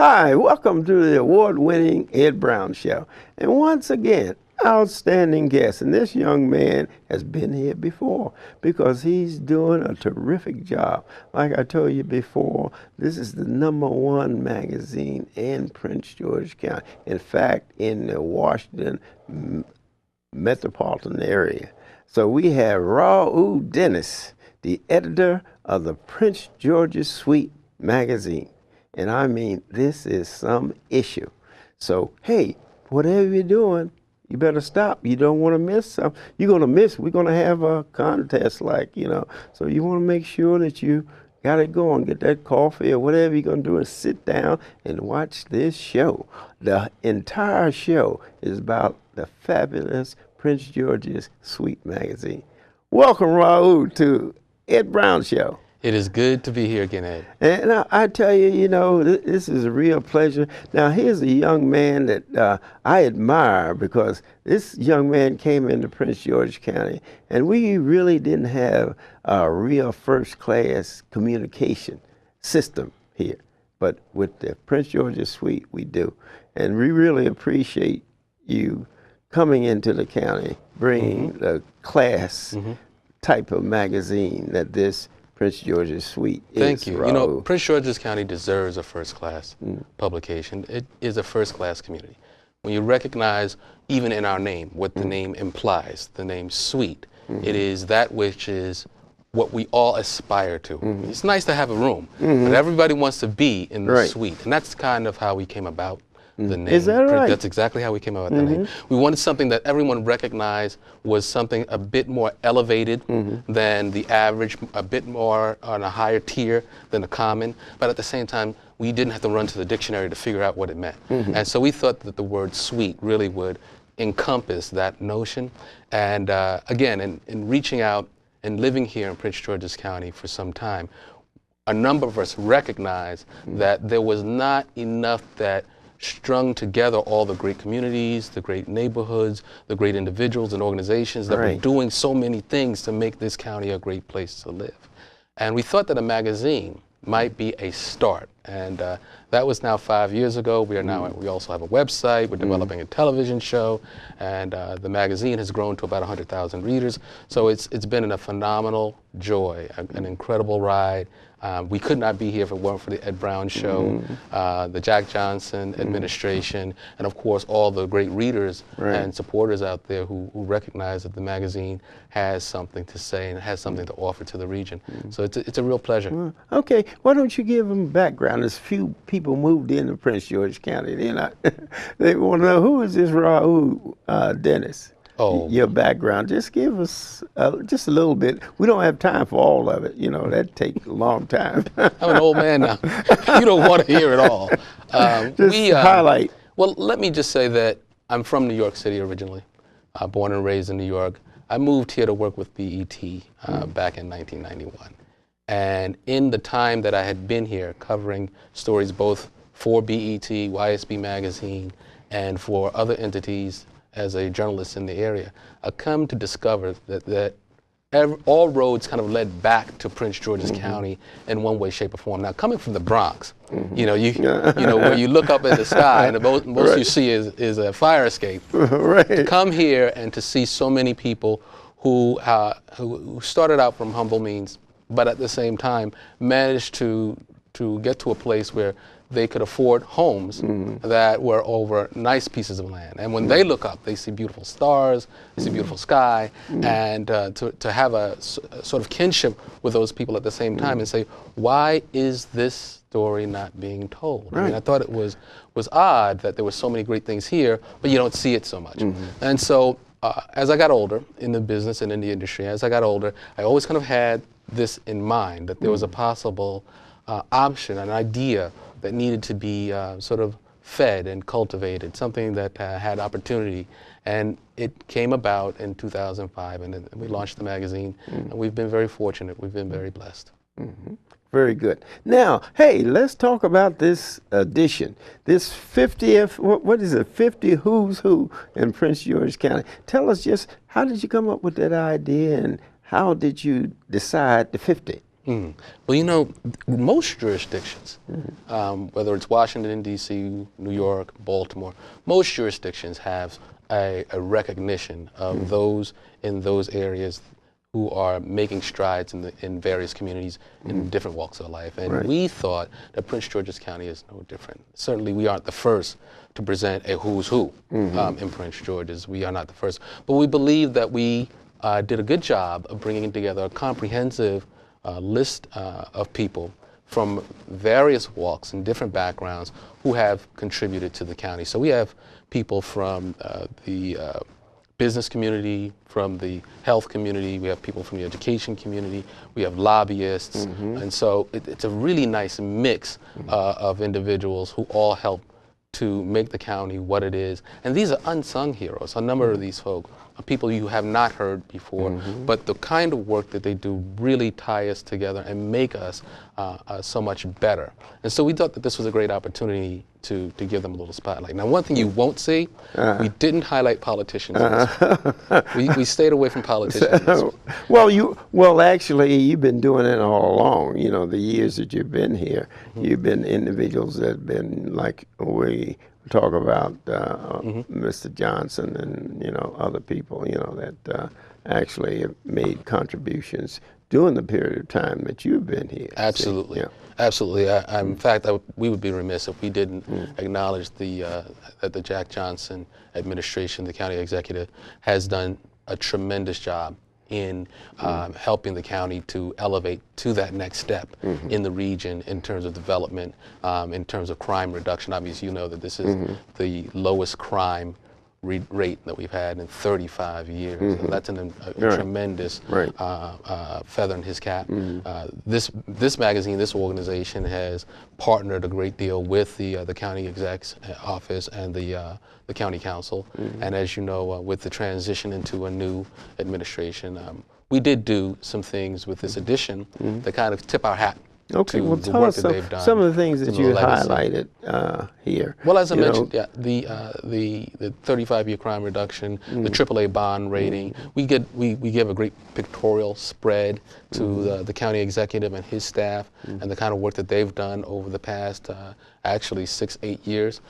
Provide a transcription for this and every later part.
Hi, welcome to the award-winning Ed Brown Show. And once again, outstanding guest. And this young man has been here before because he's doing a terrific job. Like I told you before, this is the #1 magazine in Prince George's County. In fact, in the Washington metropolitan area. So we have Raoul Dennis, the editor of the Prince George's Suite magazine. And I mean, this is some issue. So, hey, whatever you're doing, you better stop. You don't want to miss something. You're going to miss. We're going to have a contest so you want to make sure that you got it going. Get that coffee or whatever you're going to do and sit down and watch this show. The entire show is about the fabulous Prince George's Suite magazine. Welcome, Raoul, to Ed Brown Show. It is good to be here again, Ed. And I tell you, this is a real pleasure. Now, here's a young man that I admire because this young man came into Prince George's County, and we really didn't have a real first-class communication system here. But with the Prince George's Suite, we do. And we really appreciate you coming into the county, bringing the class type of magazine that this Prince George's Suite is. Thank you. Raoul. Prince George's County deserves a first-class publication. It is a first-class community. When you recognize, even in our name, what the name implies, the name Suite, it is that which is what we all aspire to. It's nice to have a room, but everybody wants to be in the suite. And that's kind of how we came about the name. Is that right? That's exactly how we came about the name. We wanted something that everyone recognized was something a bit more elevated than the average, a bit more on a higher tier than the common, but at the same time, we didn't have to run to the dictionary to figure out what it meant. And so we thought that the word suite really would encompass that notion. And again, in reaching out and living here in Prince George's County for some time, a number of us recognized that there was not enough that strung together all the great communities, the great neighborhoods, the great individuals and organizations that were doing so many things to make this county a great place to live. And we thought that a magazine might be a start. And that was now 5 years ago. We are now, we also have a website, we're developing a television show, and the magazine has grown to about 100,000 readers. So it's been a phenomenal joy, an incredible ride. We could not be here if it weren't for the Ed Brown Show, the Jack Johnson administration, and of course all the great readers and supporters out there who recognize that the magazine has something to say and has something to offer to the region. So it's a real pleasure. Okay, why don't you give them background? There's few people moved into Prince George's County. They want to know, who is this Raoul Dennis? Your background. Just give us just a little bit. We don't have time for all of it. That'd take a long time. I'm an old man now. You don't want to hear it all. Just highlight. Well, let me just say that I'm from New York City originally, born and raised in New York. I moved here to work with BET back in 1991. And in the time that I had been here covering stories both for BET, YSB Magazine, and for other entities as a journalist in the area, I come to discover that all roads kind of led back to Prince George's County in one way, shape, or form. Now, coming from the Bronx, where you look up at the sky and the most you see is a fire escape. To come here and to see so many people who started out from humble means, but at the same time managed to get to a place where they could afford homes that were over nice pieces of land. And when they look up, they see beautiful stars, they see beautiful sky, and to have a sort of kinship with those people at the same time and say, why is this story not being told? I mean, I thought it was odd that there were so many great things here, but you don't see it so much. And so as I got older in the business and in the industry, as I got older, I always kind of had this in mind, that there was a possible option, an idea that needed to be sort of fed and cultivated, something that had opportunity. And it came about in 2005, and we launched the magazine, and we've been very fortunate. We've been very blessed. Very good. Now, hey, let's talk about this edition, this 50th, what is it, 50 Who's Who in Prince George's County. Tell us just, how did you come up with that idea, and how did you decide the 50? Well, you know, most jurisdictions, whether it's Washington, D.C., New York, Baltimore, most jurisdictions have a recognition of those in those areas who are making strides in various communities in different walks of life. And we thought that Prince George's County is no different. Certainly we aren't the first to present a who's who in Prince George's. We are not the first. But we believe that we did a good job of bringing together a comprehensive list of people from various walks and different backgrounds who have contributed to the county. So we have people from the business community, from the health community, we have people from the education community, we have lobbyists, and so it's a really nice mix of individuals who all help to make the county what it is. And these are unsung heroes. A number of these folk are people you have not heard before, but the kind of work that they do really tie us together and make us so much better. And so we thought that this was a great opportunity to give them a little spotlight. Now, one thing you won't see, we didn't highlight politicians. We stayed away from politicians. Well, actually, you've been doing it all along. You know, the years that you've been here, you've been individuals that have been, like we talk about Mr. Johnson and, you know, other people, you know, that actually have made contributions during the period of time that you've been here. Absolutely. Yeah. Absolutely. In fact, we would be remiss if we didn't acknowledge that the Jack Johnson administration, the county executive, has done a tremendous job in helping the county to elevate to that next step in the region in terms of development, in terms of crime reduction. Obviously, you know that this is the lowest crime rate that we've had in 35 years. So that's a tremendous feather in his cap. This magazine, this organization has partnered a great deal with the county exec's office and the county council. And as you know, with the transition into a new administration, we did do some things with this edition that kind of tip our hat. Okay, well, tell us some of the things that you highlighted here. Well, as I mentioned, the 35-year crime reduction, the AAA bond rating. We give a great pictorial spread to the county executive and his staff, and the kind of work that they've done over the past actually 6-8 years.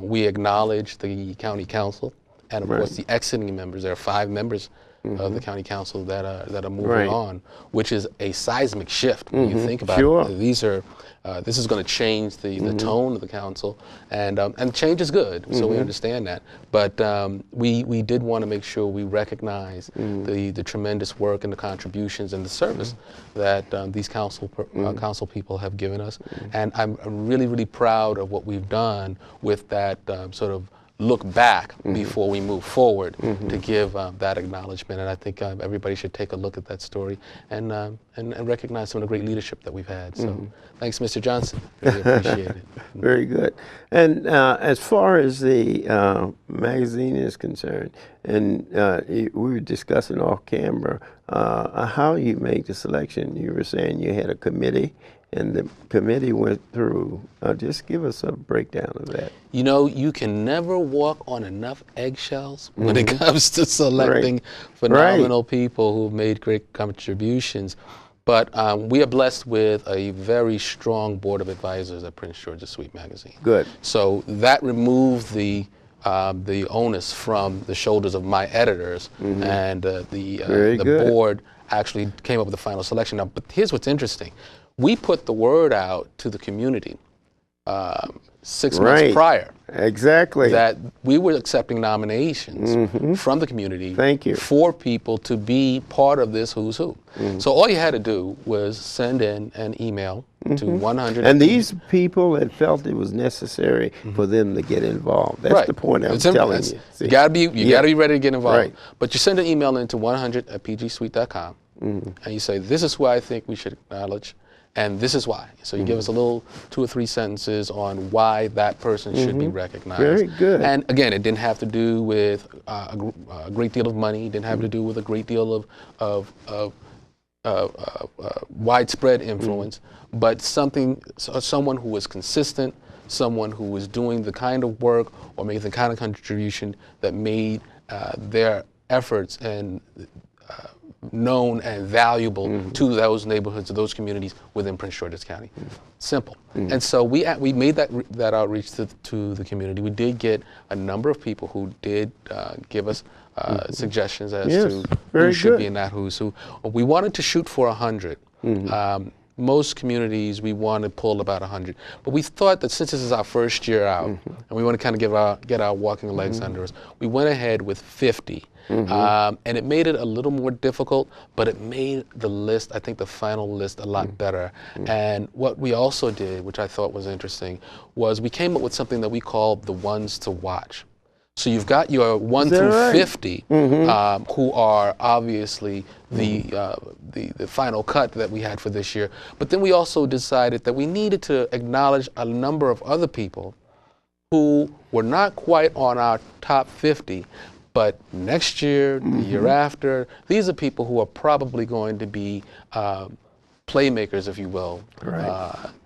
We acknowledge the county council, and of course the exiting members. There are 5 members of the county council that are moving on, which is a seismic shift when you think about it. These are this is going to change the tone of the council, and change is good, so we understand that. But we did want to make sure we recognize the tremendous work and the contributions and the service that these council people have given us, and I'm really, really proud of what we've done with that sort of look back before we move forward to give that acknowledgement. And I think everybody should take a look at that story and recognize some of the great leadership that we've had. So thanks, Mr. Johnson. Really appreciate it. Very good. And as far as the magazine is concerned, and we were discussing off camera how you make the selection. You were saying you had a committee, and the committee went through. Just give us a breakdown of that. You know, you can never walk on enough eggshells when it comes to selecting phenomenal people who've made great contributions. But we are blessed with a very strong board of advisors at Prince George's Suite magazine. Good. So that removed the onus from the shoulders of my editors, and the board actually came up with the final selection. Now, but here's what's interesting. We put the word out to the community 6 months prior. Exactly. That we were accepting nominations from the community for people to be part of this who's who. So all you had to do was send in an email to 100. And these people had felt it was necessary for them to get involved. That's the point I'm telling you. You gotta be ready to get involved. But you send an email into 100@pgsuite.com, and you say, this is who I think we should acknowledge, and this is why. So you give us a little 2 or 3 sentences on why that person should be recognized. Very good. And again, it didn't have to do with a great deal of money. It didn't have to do with a great deal of widespread influence, but someone who was consistent, someone who was doing the kind of work or making the kind of contribution that made their efforts and known and valuable to those neighborhoods, to those communities within Prince George's County. Simple. And so we made that outreach to the community. We did get a number of people who did give us suggestions as to who should be in that who's who. We wanted to shoot for 100. Most communities, we want to pull about 100. But we thought that since this is our first year out, and we want to kind of get our walking legs under us, we went ahead with 50. And it made it a little more difficult, but it made the list, I think the final list, a lot better. And what we also did, which I thought was interesting, was we came up with something that we call the ones to watch. So you've got your 1 through 50, who are obviously the final cut that we had for this year. But then we also decided that we needed to acknowledge a number of other people who were not quite on our top 50, but next year, the year after, these are people who are probably going to be playmakers, if you will,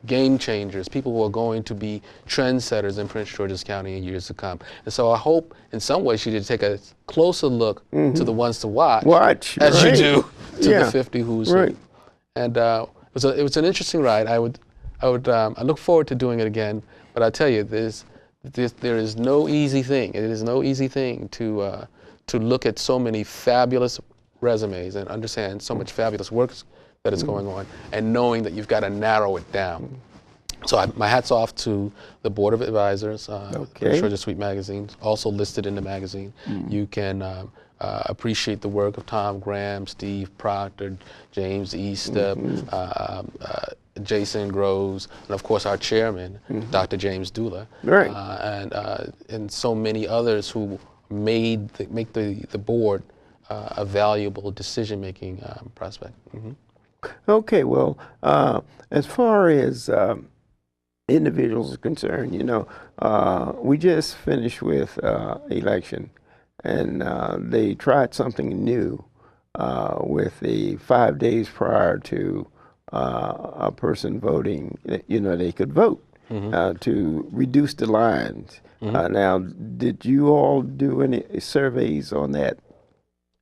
game changers, people who are going to be trendsetters in Prince George's County in years to come. And so I hope in some way she did take a closer look to the ones to watch as you do to the 50 who's who. And it was an interesting ride. I look forward to doing it again, but I tell you, there is no easy thing. It is no easy thing to look at so many fabulous resumes and understand so much fabulous work that is going on, and knowing that you've got to narrow it down. So my hat's off to the Board of Advisors, Prince George's Suite Magazine, also listed in the magazine. You can appreciate the work of Tom Graham, Steve Proctor, James Easter, Jason Groves, and of course our chairman, Dr. James Dula, and so many others who make the board a valuable decision-making prospect. Okay, well, as far as individuals are concerned, you know, we just finished with election, and they tried something new with the 5 days prior to a person voting, you know, they could vote to reduce the lines. Now, did you all do any surveys on that?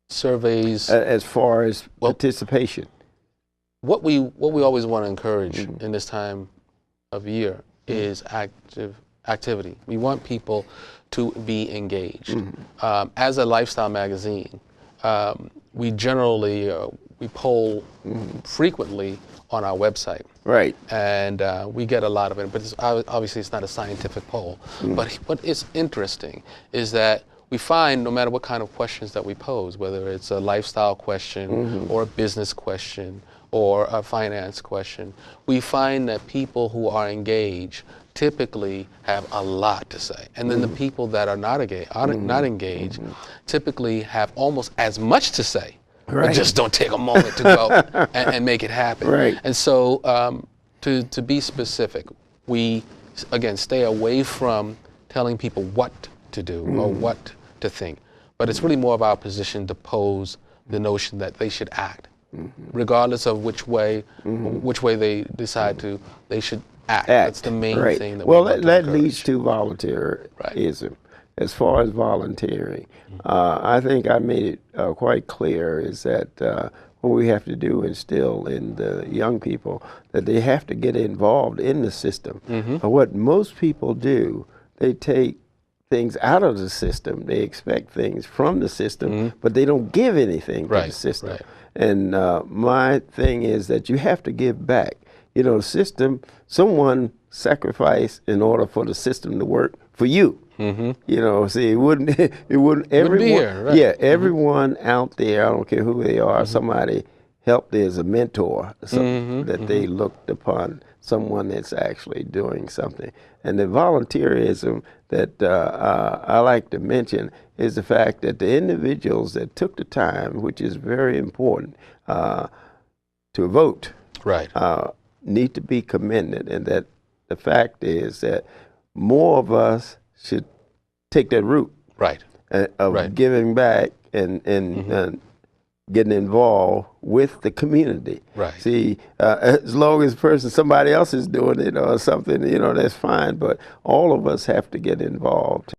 Surveys? As far as participation? What we always want to encourage in this time of year is activity. We want people to be engaged. As a lifestyle magazine, we generally we poll frequently on our website. And we get a lot of it, but obviously it's not a scientific poll. But what is interesting is that we find no matter what kind of questions that we pose, whether it's a lifestyle question or a business question or a finance question, we find that people who are engaged typically have a lot to say. And then the people that are not engaged typically have almost as much to say, but just don't take a moment to go and make it happen. And so to be specific, we, again, stay away from telling people what to do or what to think. But it's really more of our position to pose the notion that they should act. Regardless of which way they decide to, they should act. That's the main thing that we want to that encourage. leads to volunteerism. As far as volunteering, I think I made it quite clear is that what we have to do instill in the young people that they have to get involved in the system. What most people do, they take things out of the system. They expect things from the system, but they don't give anything to the system. And my thing is that you have to give back. You know, the system, someone sacrificed in order for the system to work for you. You know, see, it wouldn't everyone, everyone out there, I don't care who they are, somebody helped as a mentor, that they looked upon someone that's actually doing something. And the volunteerism that I like to mention is the fact that the individuals that took the time, which is very important, to vote, need to be commended. And that the fact is that more of us should take that route of giving back and getting involved with the community. See, as long as somebody else is doing it or something, you know, that's fine. But all of us have to get involved.